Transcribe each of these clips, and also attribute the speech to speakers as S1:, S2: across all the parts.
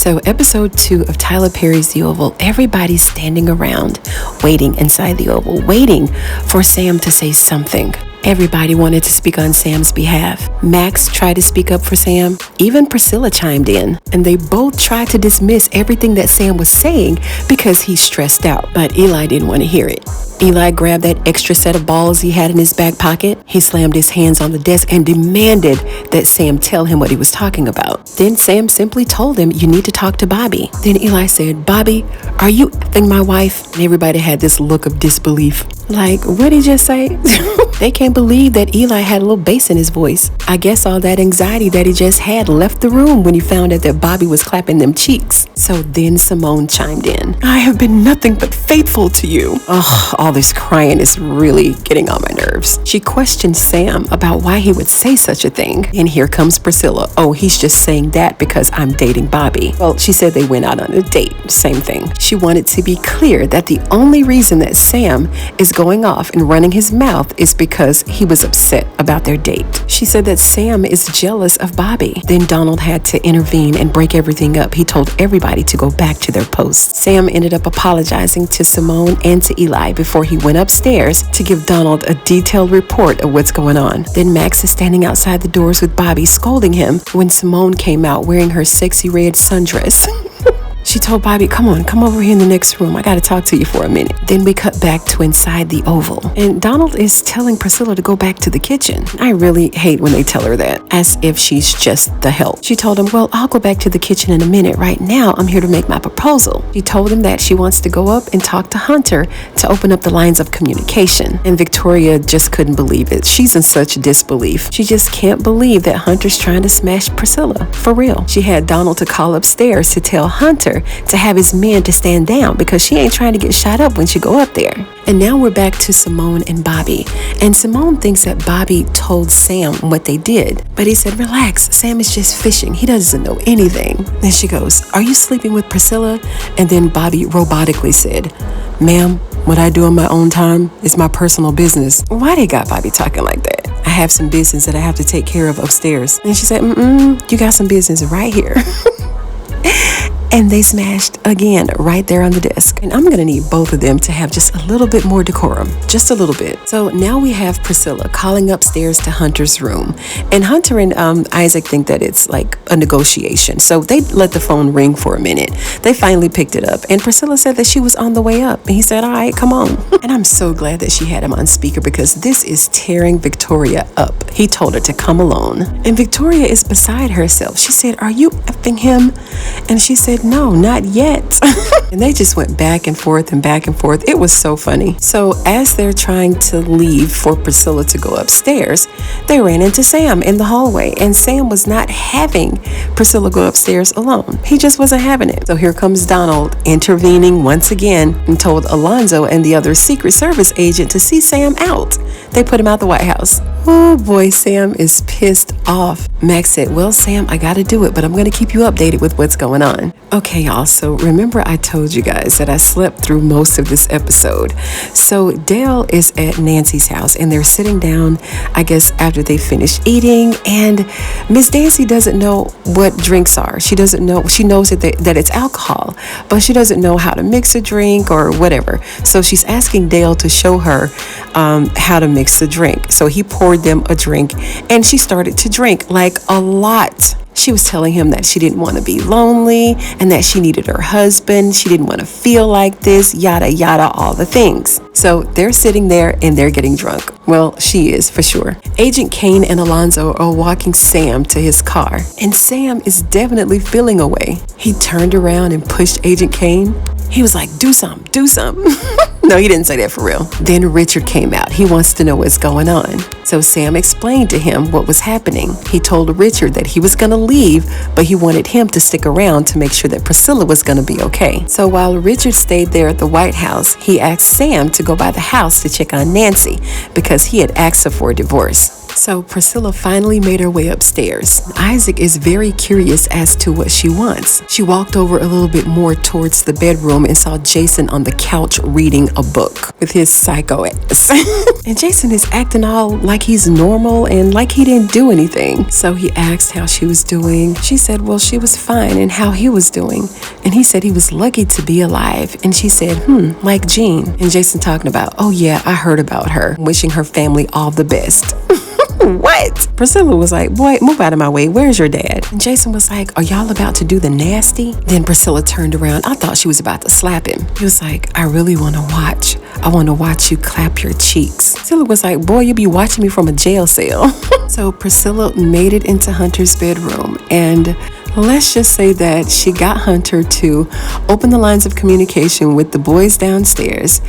S1: So episode 2 of Tyler Perry's The Oval, everybody's standing around, waiting inside the Oval, waiting for Sam to say something. Everybody wanted to speak on Sam's behalf. Max tried to speak up for Sam. Even Priscilla chimed in. And they both tried to dismiss everything that Sam was saying because he's stressed out. But Eli didn't want to hear it. Eli grabbed that extra set of balls he had in his back pocket. He slammed his hands on the desk and demanded that Sam tell him what he was talking about. Then Sam simply told him, "You need to talk to Bobby." Then Eli said, "Bobby, are you effing my wife?" And everybody had this look of disbelief. Like, what'd he just say? They can't believe that Eli had a little bass in his voice. I guess all that anxiety that he just had left the room when he found out that Bobby was clapping them cheeks. So then Simone chimed in. "I have been nothing but faithful to you." Ugh, all this crying is really getting on my nerves. She questioned Sam about why he would say such a thing. And here comes Priscilla. "Oh, he's just saying that because I'm dating Bobby." Well, she said they went out on a date. Same thing. She wanted to be clear that the only reason that Sam is going off and running his mouth is because he was upset about their date. She said that Sam is jealous of Bobby. Then Donald had to intervene and break everything up. He told everybody to go back to their posts. Sam ended up apologizing to Simone and to Eli before he went upstairs to give Donald a detailed report of what's going on. Then Max is standing outside the doors with Bobby, scolding him when Simone came out wearing her sexy red sundress. She told Bobby, come over here in the next room. I got to talk to you for a minute. Then we cut back to inside the Oval. And Donald is telling Priscilla to go back to the kitchen. I really hate when they tell her that, as if she's just the help. She told him, "Well, I'll go back to the kitchen in a minute. Right now, I'm here to make my proposal." She told him that she wants to go up and talk to Hunter to open up the lines of communication. And Victoria just couldn't believe it. She's in such disbelief. She just can't believe that Hunter's trying to smash Priscilla. For real. She had Donald to call upstairs to tell Hunter to have his men to stand down because she ain't trying to get shot up when she go up there. And now we're back to Simone and Bobby. And Simone thinks that Bobby told Sam what they did. But he said, "Relax, Sam is just fishing. He doesn't know anything." Then she goes, "Are you sleeping with Priscilla?" And then Bobby robotically said, "Ma'am, what I do on my own time is my personal business." Why they got Bobby talking like that? "I have some business that I have to take care of upstairs." And she said, "You got some business right here." And they smashed again right there on the desk. And I'm going to need both of them to have just a little bit more decorum. Just a little bit. So now we have Priscilla calling upstairs to Hunter's room. And Hunter and Isaac think that it's like a negotiation. So they let the phone ring for a minute. They finally picked it up. And Priscilla said that she was on the way up. And he said, "All right, come on." And I'm so glad that she had him on speaker because this is tearing Victoria up. He told her to come alone. And Victoria is beside herself. She said, "Are you effing him?" And she said, "No, not yet." And they just went back and forth and back and forth. It was so funny. So as they're trying to leave for Priscilla to go upstairs, they ran into Sam in the hallway. And Sam was not having Priscilla go upstairs alone. He just wasn't having it. So here comes Donald intervening once again and told Alonzo and the other Secret Service agent to see Sam out. They put him out the White House. Oh boy, Sam is pissed off. Max said, "Well, Sam, I gotta do it, but I'm gonna keep you updated with what's going on." Okay, y'all, so remember I told you guys that I slept through most of this episode. So Dale is at Nancy's house and they're sitting down, I guess after they finish eating, and Miss Nancy doesn't know what drinks are. She doesn't know, she knows that it's alcohol, but she doesn't know how to mix a drink or whatever. So she's asking Dale to show her how to mix the drink. So he poured them a drink and she started to drink like a lot. She was telling him that she didn't want to be lonely and that she needed her husband. She didn't want to feel like this, yada, yada, all the things. So they're sitting there and they're getting drunk. Well, she is for sure. Agent Kane and Alonzo are walking Sam to his car. And Sam is definitely feeling away. He turned around and pushed Agent Kane. He was like, "Do something, do something." No, he didn't say that for real. Then Richard came out. He wants to know what's going on. So Sam explained to him what was happening. He told Richard that he was going to leave, but he wanted him to stick around to make sure that Priscilla was going to be okay. So while Richard stayed there at the White House, he asked Sam to go by the house to check on Nancy because he had asked her for a divorce. So Priscilla finally made her way upstairs. Isaac is very curious as to what she wants. She walked over a little bit more towards the bedroom and saw Jason on the couch reading a book with his psycho ass. And Jason is acting all like he's normal and like he didn't do anything. So he asked how she was doing. She said, well, she was fine, and how he was doing. And he said he was lucky to be alive. And she said, like Jean. And Jason talking about, oh yeah, I heard about her, wishing her family all the best. What? Priscilla was like, boy, move out of my way. Where's your dad? And Jason was like, are y'all about to do the nasty? Then Priscilla turned around. I thought she was about to slap him. He was like, I really want to watch. I want to watch you clap your cheeks. Priscilla was like, boy, you'll be watching me from a jail cell. So Priscilla made it into Hunter's bedroom, and let's just say that she got Hunter to open the lines of communication with the boys downstairs,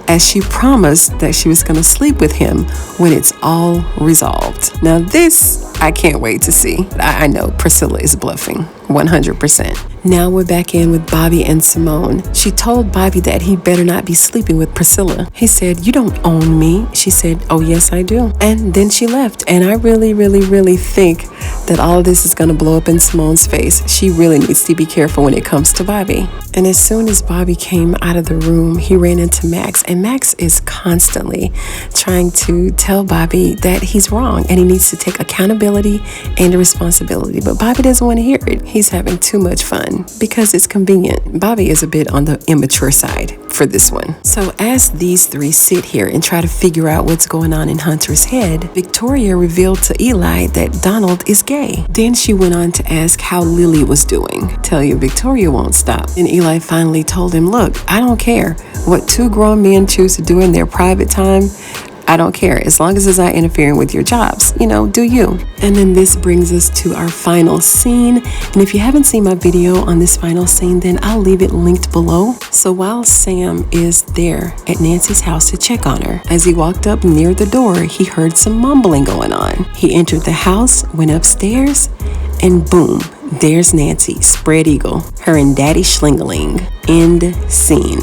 S1: as she promised that she was going to sleep with him when it's all resolved. Now this, I can't wait to see. I know Priscilla is bluffing, 100%. Now we're back in with Bobby and Simone. She told Bobby that he better not be sleeping with Priscilla. He said, you don't own me. She said, oh yes, I do. And then she left. And I really, really, really think that all of this is going to blow up in Simone's face. She really needs to be careful when it comes to Bobby. And as soon as Bobby came out of the room, he ran into Max. And Max is constantly trying to tell Bobby that he's wrong and he needs to take accountability and responsibility. But Bobby doesn't want to hear it. He's having too much fun because it's convenient. Bobby is a bit on the immature side for this one. So as these three sit here and try to figure out what's going on in Hunter's head, Victoria revealed to Eli that Donald is gay. Then she went on to ask how Lily was doing. Tell you, Victoria won't stop. And Eli finally told him, look, I don't care what two grown men choose to do in their private time. I don't care, as long as it's not interfering with your jobs. You know, do you. And then this brings us to our final scene. And if you haven't seen my video on this final scene, then I'll leave it linked below. So while Sam is there at Nancy's house to check on her, as he walked up near the door, he heard some mumbling going on. He entered the house, went upstairs, and boom, there's Nancy, spread eagle, her and Daddy Schling-A-Ling. End scene.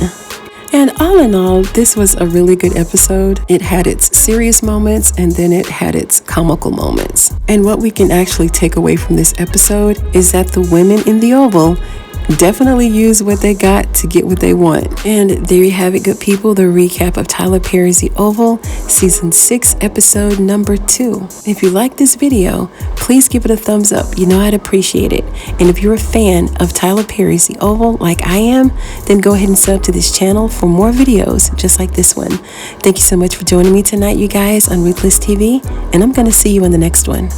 S1: And all in all, this was a really good episode. It had its serious moments and then it had its comical moments. And what we can actually take away from this episode is that the women in the Oval definitely use what they got to get what they want. And there you have it, good people, the recap of Tyler Perry's The Oval, Season 6, Episode number 2. If you like this video, please give it a thumbs up. You know I'd appreciate it. And if you're a fan of Tyler Perry's The Oval like I am, then go ahead and sub to this channel for more videos just like this one. Thank you so much for joining me tonight, you guys, on Ruthless TV, and I'm going to see you in the next one.